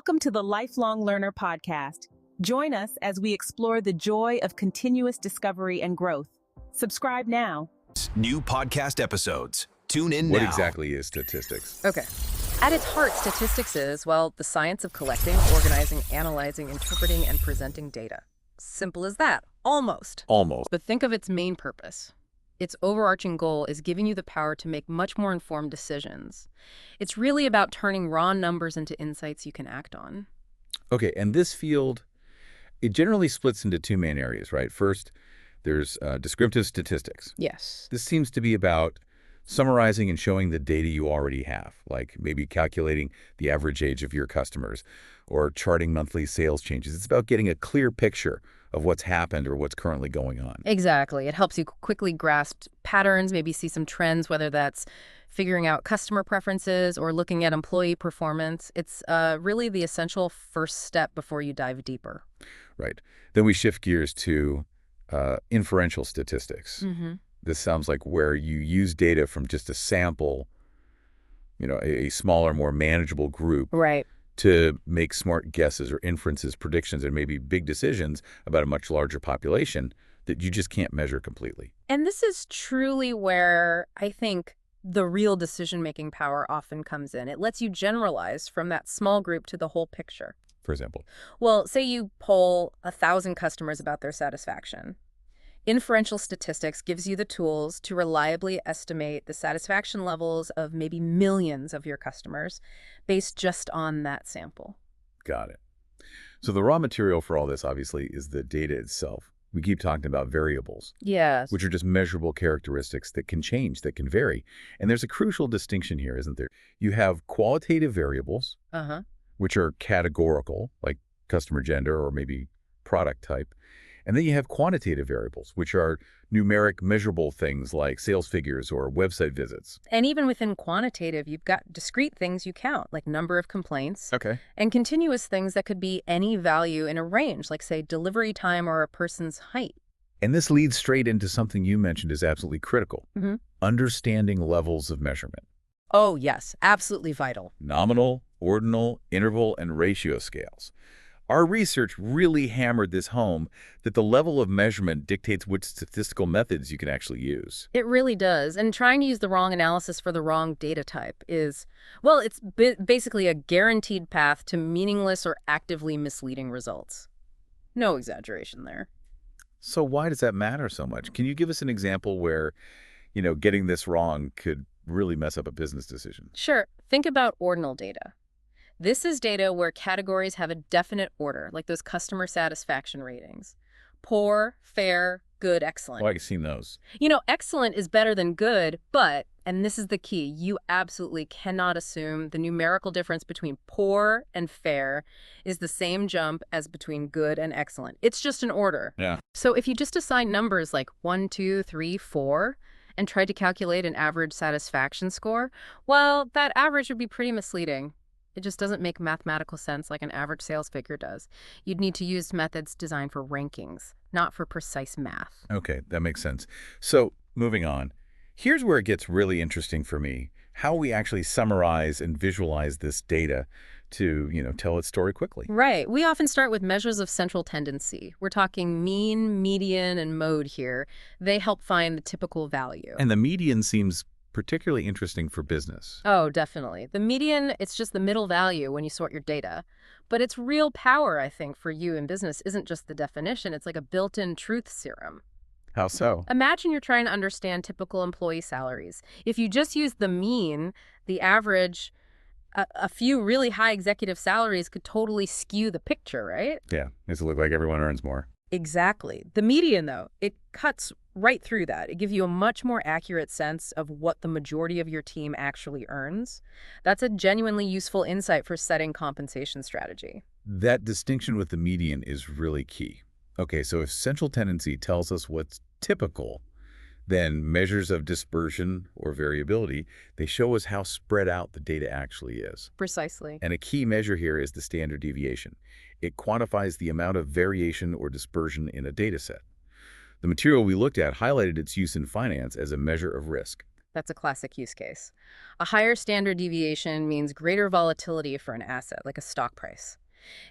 Welcome to the Lifelong Learner Podcast. Join us as we explore the joy of continuous discovery and growth. Subscribe now. New podcast episodes. Tune in What now. exactly is statistics? Okay. At its heart, statistics is, well, the science of collecting, organizing, analyzing, interpreting, and presenting data. Simple as that. Almost. Almost. But think of its main purpose. Its overarching goal is giving you the power to make much more informed decisions. It's really about turning raw numbers into insights you can act on. Okay, and this field, it generally splits into two main areas, right? First, there's descriptive statistics. Yes. This seems to be about summarizing and showing the data you already have, like maybe calculating the average age of your customers or charting monthly sales changes. It's about getting a clear picture of what's happened or what's currently going on. Exactly. It helps you quickly grasp patterns, maybe see some trends, whether that's figuring out customer preferences or looking at employee performance. It's really the essential first step before you dive deeper. Right. Then we shift gears to inferential statistics. Mm-hmm. This sounds like where you use data from just a sample, a smaller, more manageable group. Right. To make smart guesses or inferences, predictions, and maybe big decisions about a much larger population that you just can't measure completely. And this is truly where I think the real decision-making power often comes in. It lets you generalize from that small group to the whole picture. For example? Well, say you poll 1,000 customers about their satisfaction. Inferential statistics gives you the tools to reliably estimate the satisfaction levels of maybe millions of your customers based just on that sample. Got it. So the raw material for all this, obviously, is the data itself. We keep talking about variables, Yes. which are just measurable characteristics that can change, that can vary. And there's a crucial distinction here, isn't there? You have qualitative variables, which are categorical, like customer gender or maybe product type. And then you have quantitative variables, which are numeric measurable things like sales figures or website visits. And even within quantitative, you've got discrete things you count, like number of complaints. Okay. And continuous things that could be any value in a range, like, say, delivery time or a person's height. And this leads straight into something you mentioned is absolutely critical. Understanding levels of measurement. Oh, yes. Absolutely vital. Nominal, ordinal, interval, and ratio scales. Our research really hammered this home that the level of measurement dictates which statistical methods you can actually use. It really does. And trying to use the wrong analysis for the wrong data type is, well, it's basically a guaranteed path to meaningless or actively misleading results. No exaggeration there. So why does that matter so much? Can you give us an example where, getting this wrong could really mess up a business decision? Sure. Think about ordinal data. This is data where categories have a definite order, like those customer satisfaction ratings. Poor, fair, good, excellent. Oh, I've seen those. Excellent is better than good, but, and this is the key, you absolutely cannot assume the numerical difference between poor and fair is the same jump as between good and excellent. It's just an order. Yeah. So if you just assign numbers like 1, 2, 3, 4, and tried to calculate an average satisfaction score, well, that average would be pretty misleading. It just doesn't make mathematical sense like an average sales figure does. You'd need to use methods designed for rankings, not for precise math. Okay, that makes sense. So, moving on. Here's where it gets really interesting for me. How we actually summarize and visualize this data to, tell its story quickly. Right. We often start with measures of central tendency. We're talking mean, median, and mode here. They help find the typical value. And the median seems particularly interesting for business. Oh, definitely. The median, it's just the middle value when you sort your data. But its real power, I think, for you in business isn't just the definition. It's like a built-in truth serum. How so? Imagine you're trying to understand typical employee salaries. If you just use the mean, the average, a few really high executive salaries could totally skew the picture, right? Yeah, makes it look like everyone earns more. Exactly. The median, though, it cuts right through that. It gives you a much more accurate sense of what the majority of your team actually earns. That's a genuinely useful insight for setting compensation strategy. That distinction with the median is really key. Okay, so if central tendency tells us what's typical, then measures of dispersion or variability, they show us how spread out the data actually is. Precisely. And a key measure here is the standard deviation. It quantifies the amount of variation or dispersion in a data set. The material we looked at highlighted its use in finance as a measure of risk. That's a classic use case. A higher standard deviation means greater volatility for an asset, like a stock price.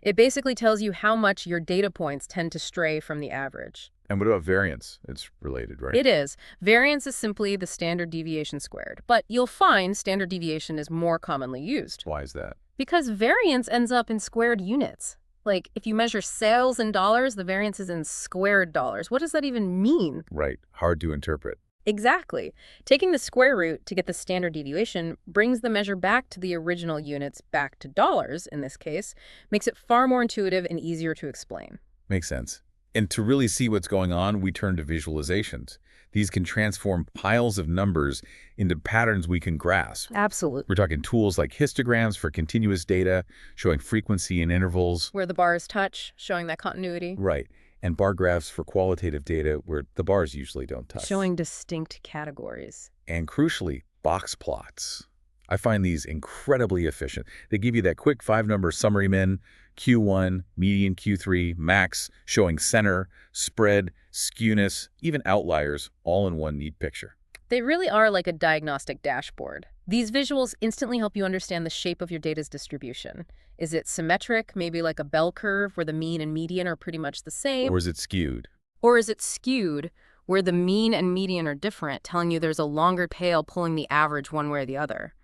It basically tells you how much your data points tend to stray from the average. And what about variance? It's related, right? It is. Variance is simply the standard deviation squared, but you'll find standard deviation is more commonly used. Why is that? Because variance ends up in squared units. Like, if you measure sales in dollars, the variance is in squared dollars. What does that even mean? Right. Hard to interpret. Exactly. Taking the square root to get the standard deviation brings the measure back to the original units, back to dollars in this case, makes it far more intuitive and easier to explain. Makes sense. And to really see what's going on, we turn to visualizations. These can transform piles of numbers into patterns we can grasp. Absolutely. We're talking tools like histograms for continuous data, showing frequency and intervals. Where the bars touch, showing that continuity. Right. And bar graphs for qualitative data where the bars usually don't touch. Showing distinct categories. And crucially, box plots. I find these incredibly efficient. They give you that quick 5-number summary min, Q1, median Q3, max, showing center, spread, skewness, even outliers, all in one neat picture. They really are like a diagnostic dashboard. These visuals instantly help you understand the shape of your data's distribution. Is it symmetric, maybe like a bell curve where the mean and median are pretty much the same? Or is it skewed? Or is it skewed, where the mean and median are different, telling you there's a longer tail pulling the average one way or the other?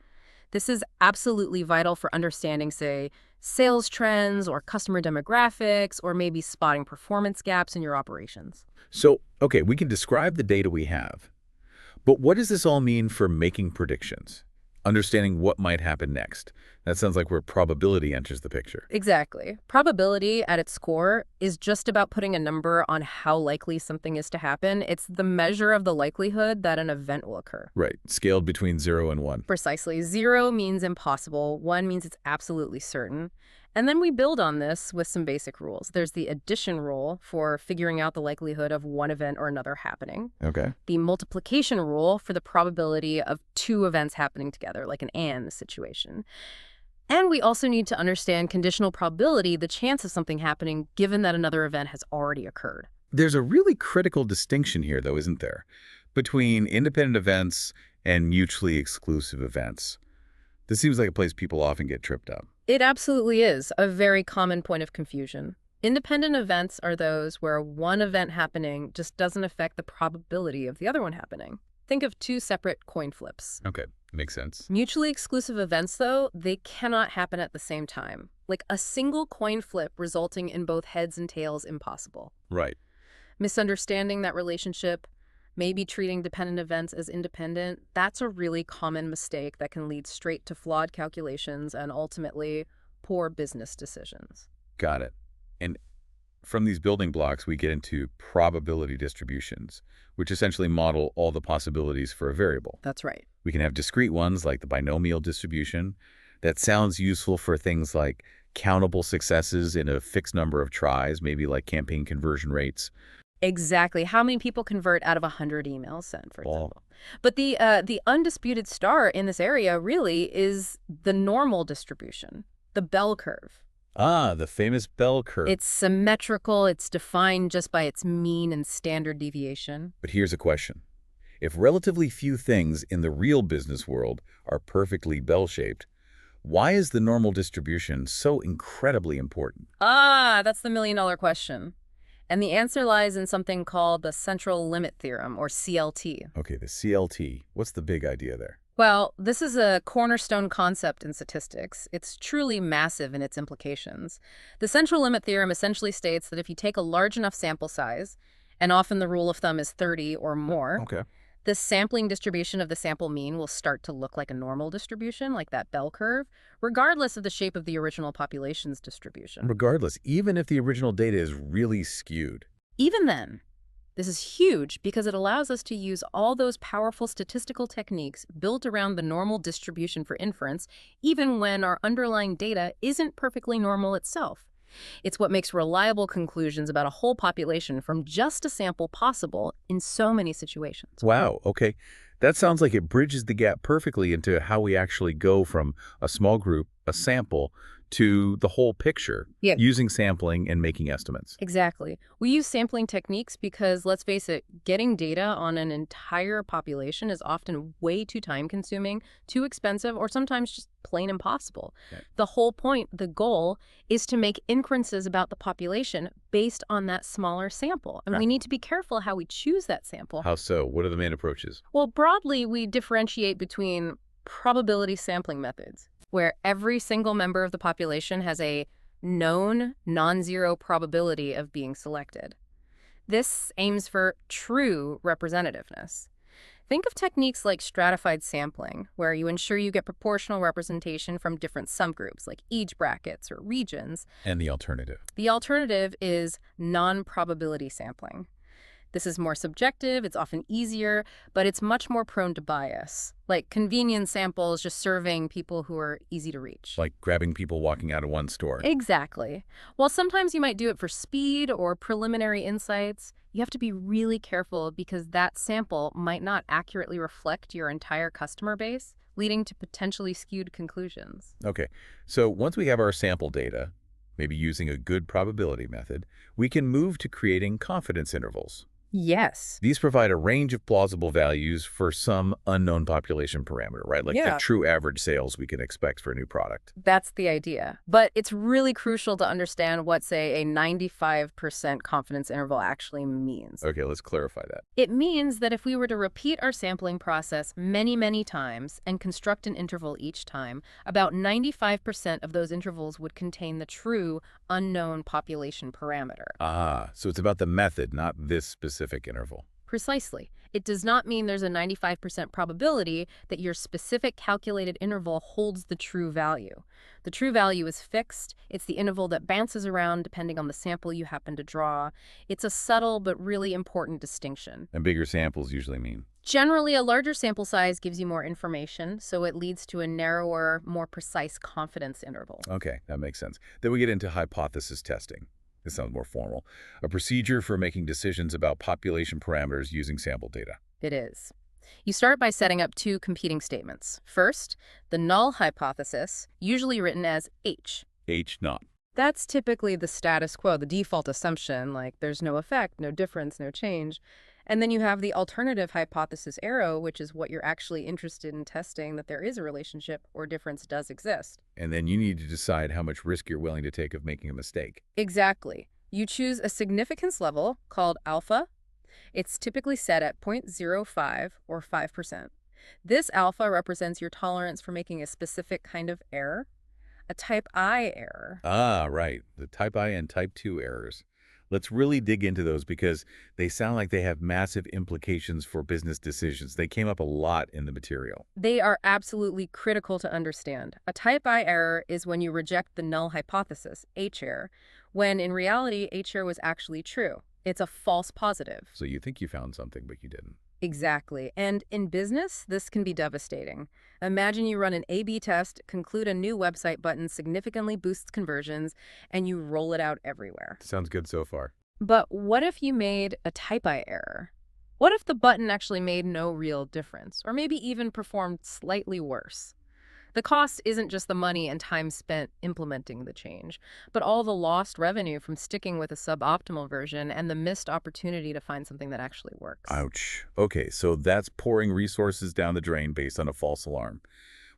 This is absolutely vital for understanding, say, sales trends or customer demographics, or maybe spotting performance gaps in your operations. So, okay, we can describe the data we have. But what does this all mean for making predictions? Understanding what might happen next. That sounds like where probability enters the picture. Exactly. Probability at its core is just about putting a number on how likely something is to happen. It's the measure of the likelihood that an event will occur. Right. Scaled between 0 and 1. Precisely. 0 means impossible. 1 means it's absolutely certain. And then we build on this with some basic rules. There's the addition rule for figuring out the likelihood of one event or another happening. Okay. The multiplication rule for the probability of 2 events happening together, like an and situation. And we also need to understand conditional probability, the chance of something happening given that another event has already occurred. There's a really critical distinction here, though, isn't there? Between independent events and mutually exclusive events. This seems like a place people often get tripped up. It absolutely is a very common point of confusion. Independent events are those where one event happening just doesn't affect the probability of the other one happening. Think of 2 separate coin flips. Okay, makes sense. Mutually exclusive events, though, they cannot happen at the same time. Like a single coin flip resulting in both heads and tails impossible. Right. Misunderstanding that relationship, maybe treating dependent events as independent, that's a really common mistake that can lead straight to flawed calculations and ultimately poor business decisions. Got it. And from these building blocks, we get into probability distributions, which essentially model all the possibilities for a variable. That's right. We can have discrete ones like the binomial distribution. That sounds useful for things like countable successes in a fixed number of tries, maybe like campaign conversion rates. Exactly. How many people convert out of 100 emails sent, for example? But the undisputed star in this area really is the normal distribution, the bell curve. Ah, the famous bell curve. It's symmetrical. It's defined just by its mean and standard deviation. But here's a question. If relatively few things in the real business world are perfectly bell-shaped, why is the normal distribution so incredibly important? Ah, that's the million-dollar question. And the answer lies in something called the central limit theorem, or CLT. Okay, the CLT. What's the big idea there? Well, this is a cornerstone concept in statistics. It's truly massive in its implications. The central limit theorem essentially states that if you take a large enough sample size, and often the rule of thumb is 30 or more, Okay. the sampling distribution of the sample mean will start to look like a normal distribution, like that bell curve, regardless of the shape of the original population's distribution. Regardless, even if the original data is really skewed. Even then, this is huge because it allows us to use all those powerful statistical techniques built around the normal distribution for inference, even when our underlying data isn't perfectly normal itself. It's what makes reliable conclusions about a whole population from just a sample possible in so many situations. Wow, okay. That sounds like it bridges the gap perfectly into how we actually go from a small group, a sample, to the whole picture Yeah. using sampling and making estimates. Exactly. We use sampling techniques because, let's face it, getting data on an entire population is often way too time-consuming, too expensive, or sometimes just plain impossible. Okay. The whole point, the goal, is to make inferences about the population based on that smaller sample. And we need to be careful how we choose that sample. How so? What are the main approaches? Well, broadly, we differentiate between probability sampling methods, where every single member of the population has a known non-zero probability of being selected. This aims for true representativeness. Think of techniques like stratified sampling, where you ensure you get proportional representation from different subgroups, like age brackets or regions. And the alternative? The alternative is non-probability sampling. This is more subjective, it's often easier, but it's much more prone to bias, like convenience samples just serving people who are easy to reach. Like grabbing people walking out of one store. Exactly. While sometimes you might do it for speed or preliminary insights, you have to be really careful because that sample might not accurately reflect your entire customer base, leading to potentially skewed conclusions. Okay, so once we have our sample data, maybe using a good probability method, we can move to creating confidence intervals. Yes. These provide a range of plausible values for some unknown population parameter, right? Like the true average sales we can expect for a new product. That's the idea. But it's really crucial to understand what, say, a 95% confidence interval actually means. Okay, let's clarify that. It means that if we were to repeat our sampling process many, many times and construct an interval each time, about 95% of those intervals would contain the true unknown population parameter. Ah, so it's about the method, not this specific interval. Precisely. It does not mean there's a 95% probability that your specific calculated interval holds the true value. The true value is fixed. It's the interval that bounces around depending on the sample you happen to draw. It's a subtle but really important distinction. And bigger samples usually mean? Generally, a larger sample size gives you more information, so it leads to a narrower, more precise confidence interval. Okay, that makes sense. Then we get into hypothesis testing. This sounds more formal. A procedure for making decisions about population parameters using sample data. It is. You start by setting up two competing statements. First, the null hypothesis, usually written as H. H naught. That's typically the status quo, the default assumption, like there's no effect, no difference, no change. And then you have the alternative hypothesis arrow, which is what you're actually interested in testing, that there is a relationship or difference does exist. And then you need to decide how much risk you're willing to take of making a mistake. Exactly. You choose a significance level called alpha. It's typically set at 0.05 or 5%. This alpha represents your tolerance for making a specific kind of error, a type I error. Ah, right. The type I and type 2 errors. Let's really dig into those because they sound like they have massive implications for business decisions. They came up a lot in the material. They are absolutely critical to understand. A type I error is when you reject the null hypothesis, H error, when in reality, H error was actually true. It's a false positive. So you think you found something, but you didn't. Exactly. And in business, this can be devastating. Imagine you run an A/B test, conclude a new website button significantly boosts conversions, and you roll it out everywhere. Sounds good so far. But what if you made a type I error? What if the button actually made no real difference, or maybe even performed slightly worse? The cost isn't just the money and time spent implementing the change, but all the lost revenue from sticking with a suboptimal version and the missed opportunity to find something that actually works. Ouch. Okay, so that's pouring resources down the drain based on a false alarm.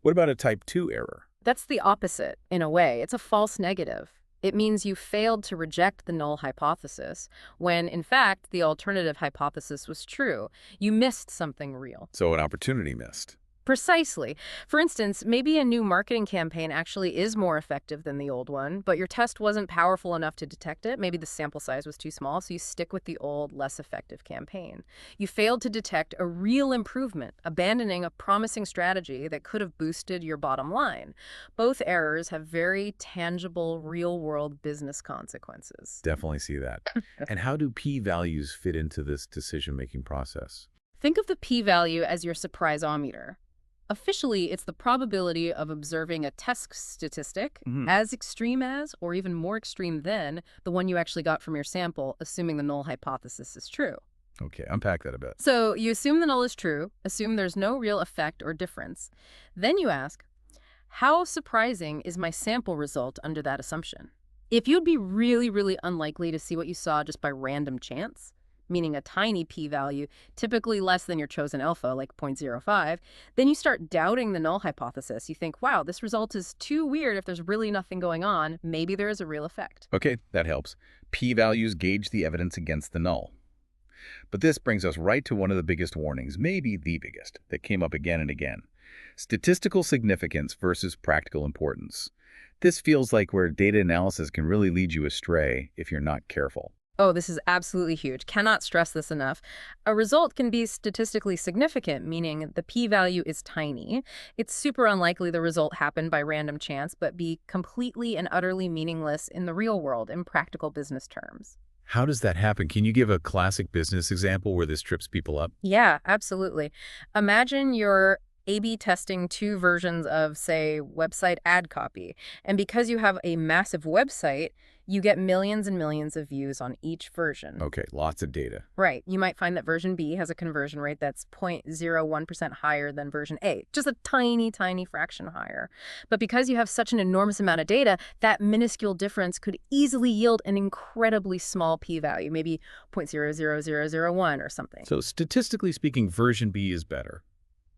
What about a type 2 error? That's the opposite, in a way. It's a false negative. It means you failed to reject the null hypothesis, when, in fact, the alternative hypothesis was true. You missed something real. So an opportunity missed. Precisely. For instance, maybe a new marketing campaign actually is more effective than the old one, but your test wasn't powerful enough to detect it. Maybe the sample size was too small, so you stick with the old, less effective campaign. You failed to detect a real improvement, abandoning a promising strategy that could have boosted your bottom line. Both errors have very tangible, real-world business consequences. Definitely see that. And how do p-values fit into this decision-making process? Think of the p-value as your surprise-o-meter. Officially, it's the probability of observing a test statistic as extreme as, or even more extreme than, the one you actually got from your sample, assuming the null hypothesis is true. Okay, unpack that a bit. So you assume the null is true, assume there's no real effect or difference. Then you ask, How surprising is my sample result under that assumption? If you'd be really, really unlikely to see what you saw just by random chance, meaning a tiny p-value, typically less than your chosen alpha, like 0.05, then you start doubting the null hypothesis. You think, wow, this result is too weird if there's really nothing going on. Maybe there is a real effect. Okay, that helps. P-values gauge the evidence against the null. But this brings us right to one of the biggest warnings, maybe the biggest, that came up again and again. Statistical significance versus practical importance. This feels like where data analysis can really lead you astray if you're not careful. Oh, this is absolutely huge. Cannot stress this enough. A result can be statistically significant, meaning the p-value is tiny. It's super unlikely the result happened by random chance, but be completely and utterly meaningless in the real world in practical business terms. How does that happen? Can you give a classic business example where this trips people up? Yeah, absolutely. Imagine you're A/B testing two versions of, say, website ad copy. And because you have a massive website, you get millions and millions of views on each version. Okay, lots of data. Right. You might find that version B has a conversion rate that's 0.01% higher than version A, just a tiny, tiny fraction higher. But because you have such an enormous amount of data, that minuscule difference could easily yield an incredibly small p-value, maybe 0.00001 or something. So statistically speaking, version B is better.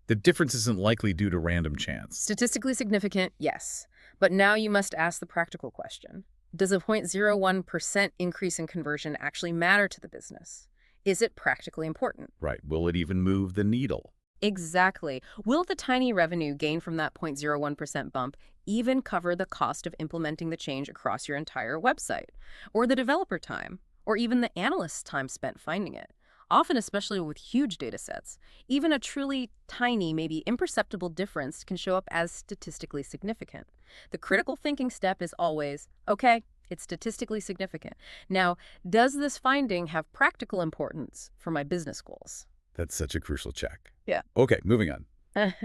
The difference isn't likely due to random chance. Statistically significant, yes. But now you must ask the practical question. Does a 0.01% increase in conversion actually matter to the business? Is it practically important? Right. Will it even move the needle? Exactly. Will the tiny revenue gained from that 0.01% bump even cover the cost of implementing the change across your entire website? Or the developer time? Or even the analyst's time spent finding it? Often, especially with huge data sets, even a truly tiny, maybe imperceptible difference can show up as statistically significant. The critical thinking step is always, okay, it's statistically significant. Now, does this finding have practical importance for my business goals? That's such a crucial check. Yeah. Okay, moving on.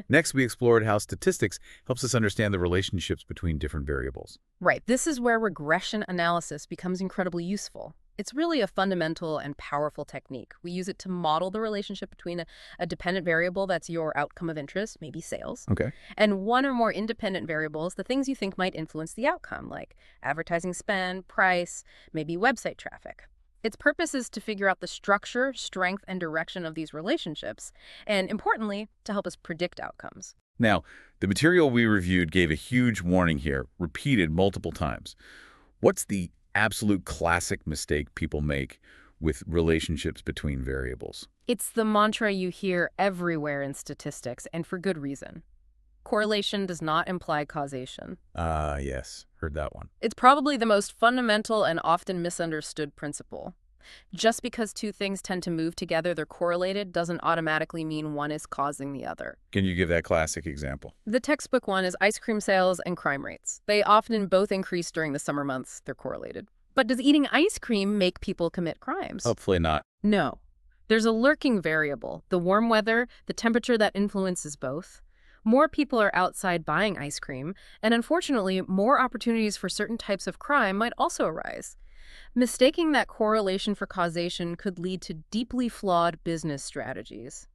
Next, we explored how statistics helps us understand the relationships between different variables. Right. This is where regression analysis becomes incredibly useful. It's really a fundamental and powerful technique. We use it to model the relationship between a dependent variable that's your outcome of interest, maybe sales, Okay. and one or more independent variables, the things you think might influence the outcome, like advertising spend, price, maybe website traffic. Its purpose is to figure out the structure, strength, and direction of these relationships, and importantly, to help us predict outcomes. Now, the material we reviewed gave a huge warning here, repeated multiple times. What's the absolute classic mistake people make with relationships between variables? It's the mantra you hear everywhere in statistics, and for good reason. Correlation does not imply causation. Yes, heard that one. It's probably the most fundamental and often misunderstood principle. Just because two things tend to move together, they're correlated, doesn't automatically mean one is causing the other. Can you give that classic example? The textbook one is ice cream sales and crime rates. They often both increase during the summer months. They're correlated. But does eating ice cream make people commit crimes? Hopefully not. No. There's a lurking variable, the warm weather, the temperature that influences both. More people are outside buying ice cream, and unfortunately, more opportunities for certain types of crime might also arise. Mistaking that correlation for causation could lead to deeply flawed business strategies.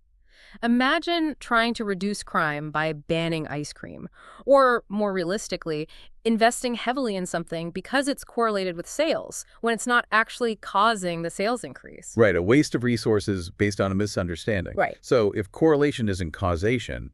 Imagine trying to reduce crime by banning ice cream, or more realistically, investing heavily in something because it's correlated with sales, when it's not actually causing the sales increase. Right, a waste of resources based on a misunderstanding. Right. So if correlation isn't causation,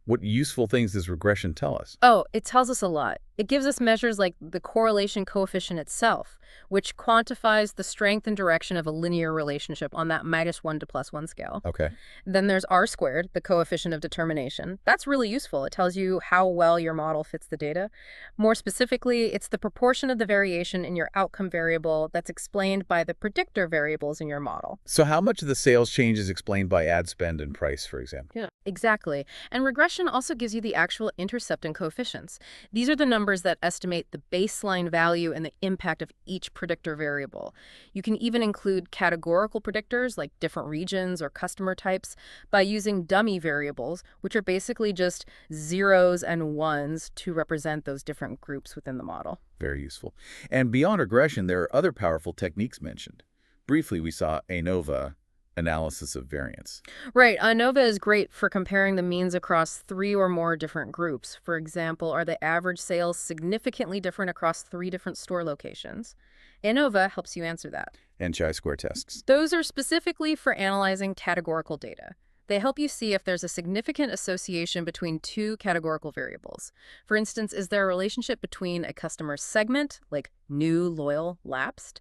what useful things does regression tell us? Oh, it tells us a lot. It gives us measures like the correlation coefficient itself, which quantifies the strength and direction of a linear relationship on that -1 to +1 scale. Okay. Then there's R squared, the coefficient of determination. That's really useful. It tells you how well your model fits the data. More specifically, it's the proportion of the variation in your outcome variable that's explained by the predictor variables in your model. So how much of the sales change is explained by ad spend and price, for example? Yeah, exactly. And regression also gives you the actual intercept and coefficients. These are the numbers that estimate the baseline value and the impact of each predictor variable. You can even include categorical predictors like different regions or customer types by using dummy variables, which are basically just zeros and ones to represent those different groups within the model. Very useful. And beyond regression, there are other powerful techniques mentioned. Briefly, we saw ANOVA, analysis of variance. Right. ANOVA is great for comparing the means across 3 or more different groups. For example, are the average sales significantly different across 3 different store locations? ANOVA helps you answer that. And chi-square tests. Those are specifically for analyzing categorical data. They help you see if there's a significant association between 2 categorical variables. For instance, is there a relationship between a customer's segment, like new, loyal, lapsed,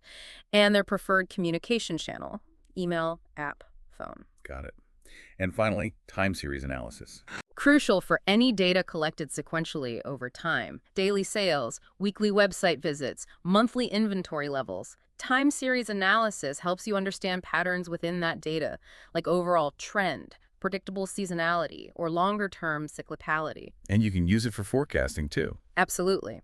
and their preferred communication channel, email, app, phone? Got it. And finally, time series analysis. Crucial for any data collected sequentially over time. Daily sales, weekly website visits, monthly inventory levels. Time series analysis helps you understand patterns within that data, like overall trend, predictable seasonality, or longer-term cyclicality. And you can use it for forecasting, too. Absolutely.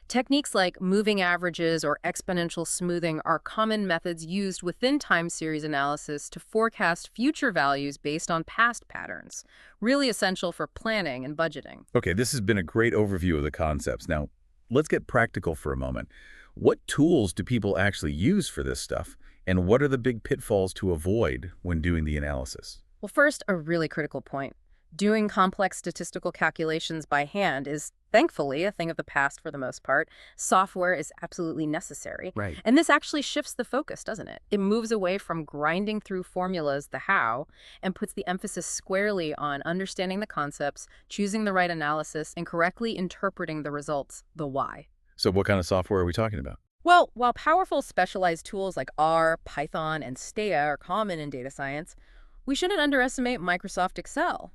Techniques like moving averages or exponential smoothing are common methods used within time series analysis to forecast future values based on past patterns. Really essential for planning and budgeting. Okay, this has been a great overview of the concepts. Now, let's get practical for a moment. What tools do people actually use for this stuff? And what are the big pitfalls to avoid when doing the analysis? Well, first, a really critical point. Doing complex statistical calculations by hand is, thankfully, a thing of the past for the most part. Software is absolutely necessary. Right. And this actually shifts the focus, doesn't it? It moves away from grinding through formulas, the how, and puts the emphasis squarely on understanding the concepts, choosing the right analysis, and correctly interpreting the results, the why. So what kind of software are we talking about? Well, while powerful specialized tools like R, Python, and STEA are common in data science, we shouldn't underestimate Microsoft Excel.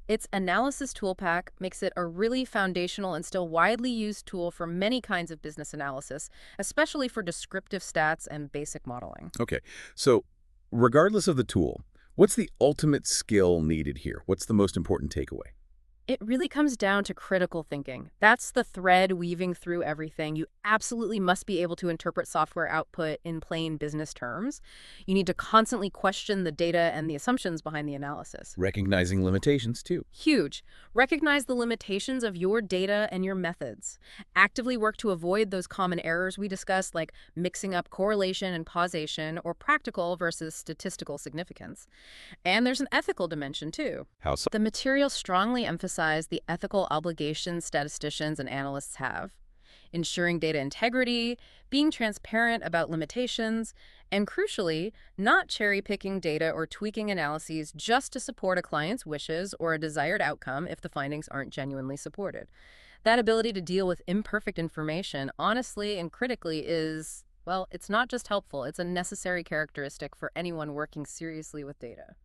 Its analysis tool pack makes it a really foundational and still widely used tool for many kinds of business analysis, especially for descriptive stats and basic modeling. Okay, so regardless of the tool, what's the ultimate skill needed here? What's the most important takeaway? It really comes down to critical thinking. That's the thread weaving through everything. You absolutely must be able to interpret software output in plain business terms. You need to constantly question the data and the assumptions behind the analysis. Recognizing limitations, too. Huge. Recognize the limitations of your data and your methods. Actively work to avoid those common errors we discussed, like mixing up correlation and causation, or practical versus statistical significance. And there's an ethical dimension, too. How so? The material strongly emphasizes the ethical obligations statisticians and analysts have, ensuring data integrity, being transparent about limitations, and crucially, not cherry-picking data or tweaking analyses just to support a client's wishes or a desired outcome if the findings aren't genuinely supported. That ability to deal with imperfect information honestly and critically is, well, it's not just helpful, it's a necessary characteristic for anyone working seriously with data.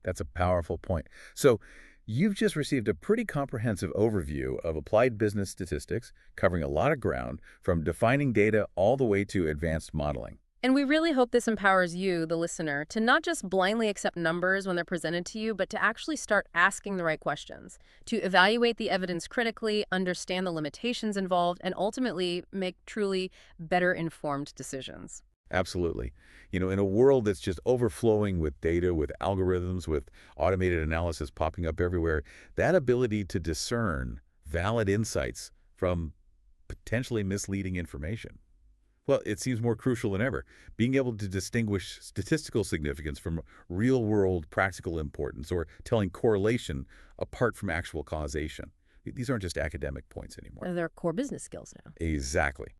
That's a powerful point. So you've just received a pretty comprehensive overview of applied business statistics, covering a lot of ground, from defining data all the way to advanced modeling. And we really hope this empowers you, the listener, to not just blindly accept numbers when they're presented to you, but to actually start asking the right questions, to evaluate the evidence critically, understand the limitations involved, and ultimately make truly better informed decisions. Absolutely. You know, in a world that's just overflowing with data, with algorithms, with automated analysis popping up everywhere, that ability to discern valid insights from potentially misleading information, well, it seems more crucial than ever. Being able to distinguish statistical significance from real-world practical importance, or telling correlation apart from actual causation. These aren't just academic points anymore. They're core business skills now. Exactly.